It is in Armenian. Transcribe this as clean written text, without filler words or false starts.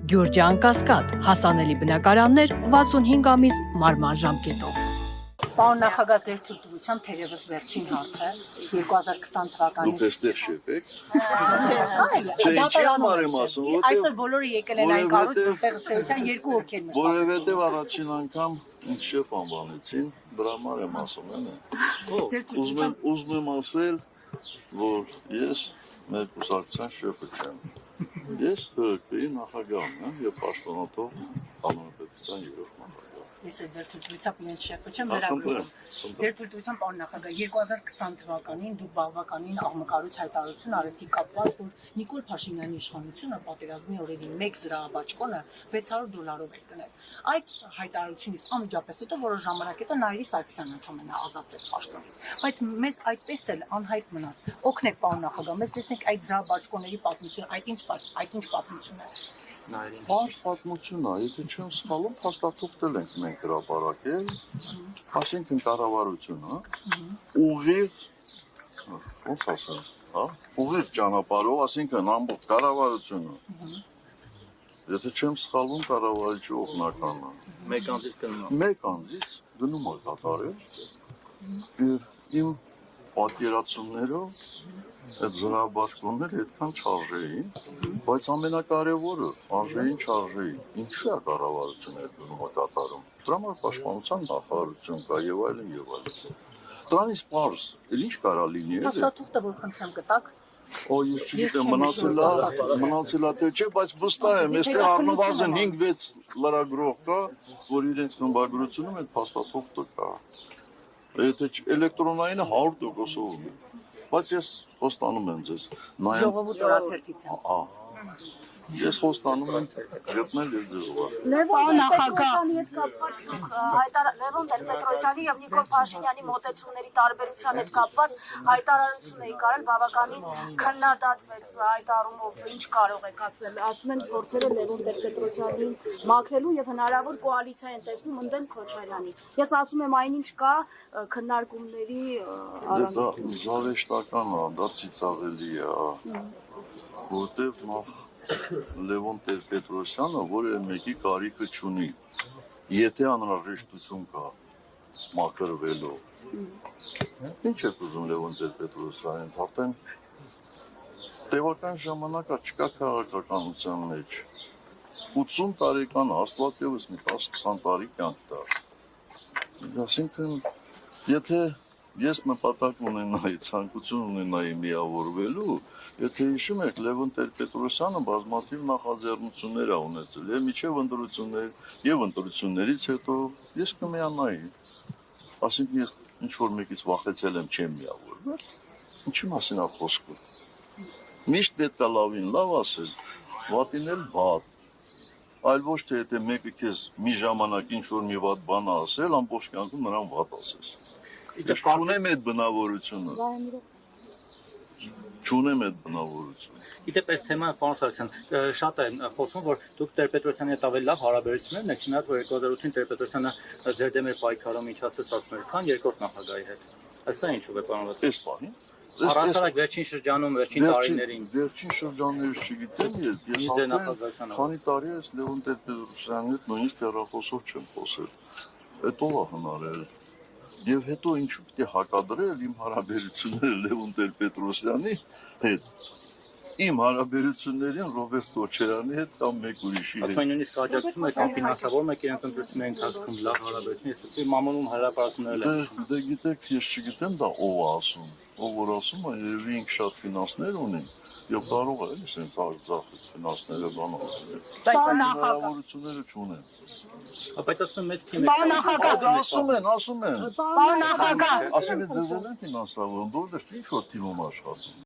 Գյուրջան Կասկադ, հասանելի բնակարաններ 65 ամիս մարման ժամկետով։ Պարոն նախագահ, ձեր թույլտվությամբ թերևս վերջին հարցը 2020 թվականին։ Դուք էստեղ շեփեք։ Չէ, ինչի համար եմ ասում, Այսօր բոլորը եկել են այն կառույց, որտեղ ըստ էության երկու հոգի են։ Որովհետև առաջին անգամ ինձ շեփ անվանեցին, դրա համար եմ ասում, ուզում եմ ասել, որ ես մեր կուսակցության շեփը չեմ։ Ես ՀԿ-ի նախագահն եմ եւ պաշտոնատար հանրապետության երրորդ նախագահ։ Ես ձեր թույլտվությամբ ինձ շեփը չեմ լրագրողում։ Ձեր թույլտվությամբ պարոն նախագահ 2020 թվականին դուք բավականին աղմկարույց հայտարարություն արեցիք կապված, որ Նիկոլ Փաշինյանի իշխանությունը պատերազմի օրերին 1 զրահաբաճկոնը $600 էր գնել։ Այդ հայտարարությունից անմիջապես հետո որոշ ժամանակ հետո Նայիրի Սարգսյանն ընդհանրապես ազատվեց պաշտոնից։ Բայց մեզ այդպես էլ անհայտ մնաց։ Օգնեք պարոն նախագահ, մեզ տեսնենք այդ զրահաբաճկոնների պատմությունը, այդ ինչ պատմություն է։ Բաց պատմություն է, եթե չեմ սխալվում, փաստաթուղթել ենք մենք հրապարակել, այսինքն կառավարությունը ուղիղ, ոնց ասեմ, ուղիղ ճանապարհով, այսինքն ամբողջ կառավարությունը, եթե չեմ սխալվում, կառավարիչի օգնականը, մեկ անձից գնում է կատարել, եւ իմ պատկերացումներով այդ զրահաբաճկոնները այդքան չարժեին, բայց ամենակարևորը արժեին չարժեին։ Ինչու է կառավարությունը այդ գնումը կատարում։ Դրա համար պաշտպանության նախարարություն կա եւ այլն եւ այլն։ Դրանից պարզ, ինչ կարա լինի։ Փաստաթուղթը որ խնդրեմ կտակ։ Ես չգիտեմ, մնացել է թե չէ, բայց վստահ եմ, այստեղ առնվազն 5-6 լրագրող կա, որ իրենց խմբագրությունում այդ փաստաթուղթը կա։ Եթե էլեկտրոնայինը 100% ունի, բայց ես խոստանում եմ ձեզ նայեմ։ Ժողովուրդ օրաթերթից եմ։ Ես խոստանում եմ գտնել եւ ձեզ։ Պարոն նախագահ, հետ կապված դուք Լևոն Տեր-Պետրոսյանի եւ Նիկոլ Փաշինյանի մոտեցումների տարբերության հետ կապված հայտարարություն էի կարել, բավականին քննադատվեց այդ առումով, ինչ կարող եք ասել։ Ասում են փորձերը Լևոն Տեր-Պետրոսյանին մաքրելու եւ հնարավոր կոալիցիա են տեսնում ընդդեմ Քոչարյանի։ Ես ասում եմ այնինչ կա քննարկումների Դա զավեշտական է, դա ծիծաղելի է, որտեվ նախ Լևոն Տեր-Պետրոսյանը որևէ մեկի կարիքը չունի, եթե անհրաժեշտություն կա մաքրվելու։ Ինչ եք ուզում Լևոն Տեր-Պետրոսյանից, արդեն տևական ժամանակա չկա քաղաքականության մեջ։ 80 տարեկան Աստված ևս մի 10-20 տարի կյանք տար։ Այսինքն, եթե ես նպատակ ունենայի, ցանկություն ունենայի միավորվելու, եթե հիշում եք, Լևոն Տեր-Պետրոսյանը բազմաթիվ նախաձեռնություններ ա ունեցել, եւ միջև ընտրություններ, եւ ընտրություններից հետո ես կմիանայի։ Այսինքն ես ինչ-որ մեկից վախեցել եմ, չեմ միավորվել։ Ինչի մասին է խոսքը։ Միշտ պետք է լավին լավ ասել, վատին էլ վատ։ Այլ ոչ թե եթե մեկը քեզ մի ժամանակ ինչ-որ մի վատ բան ասել, ամբողջ կյանքում նրան վատ ասես։ Ես չունեմ այդ բնավորությունը։ Չունեմ այդ բնավորությունը։ Գիտեք, այս թեման պարոն Սարգսյան, շատ է խոսում, որ դուք Տեր-Պետրոսյանի հետ ավելի լավ հարաբերություններ եք, չնայած որ 2008-ին Տեր-Պետրոսյանը ձեր դեմ էր պայքարում, ինչ ասես ասում էր, քան երկրորդ նախագահի հետ։ Այսա ինչու է պարոն։ Այս բանի։ Առասարակ վերջին շրջանում, վերջին տարիներին։ Վերջին շրջաններից չգիտեմ, ես քանի տարի ես Լևոն Տեր-Պետրոսյանի հետ նույնիսկ հեռախոսով չեմ խոսել։ Այդ ով է հնարել։ Եվ հետո ինչու պետք է հակադրել իմ հարաբերությունները Լևոն Տեր-Պետրոսյանի հետ, իմ հարաբերություններին Ռոբերտ Քոչարյանի հետ կամ մեկ ուրիշի հետ։ Ասում են նույնիսկ աջակցում եք կամ ֆինանսավորում եք իրենց ընտրությունների ընթացքում լավ հարաբերություն, ես մամուլում հրապարակումներ եմ։ Դե գիտեք, ես չգիտեմ դա ով է ասում, ով որ ասում է, երևի ինքը շատ ֆինանսներ ունի, եւ կարող է ասենք արձախ ֆինանսները բան ասել։ Պարոն նախագահ, հնարավորությունները չունեն։ Բայց ասում մեծ թիմ Պարոն նախագահ, ասում են։ Պարոն նախագահ, Ասում են ձեզ են ֆինանսավորում, դու դեռ ինչ որ թիմում աշխատում։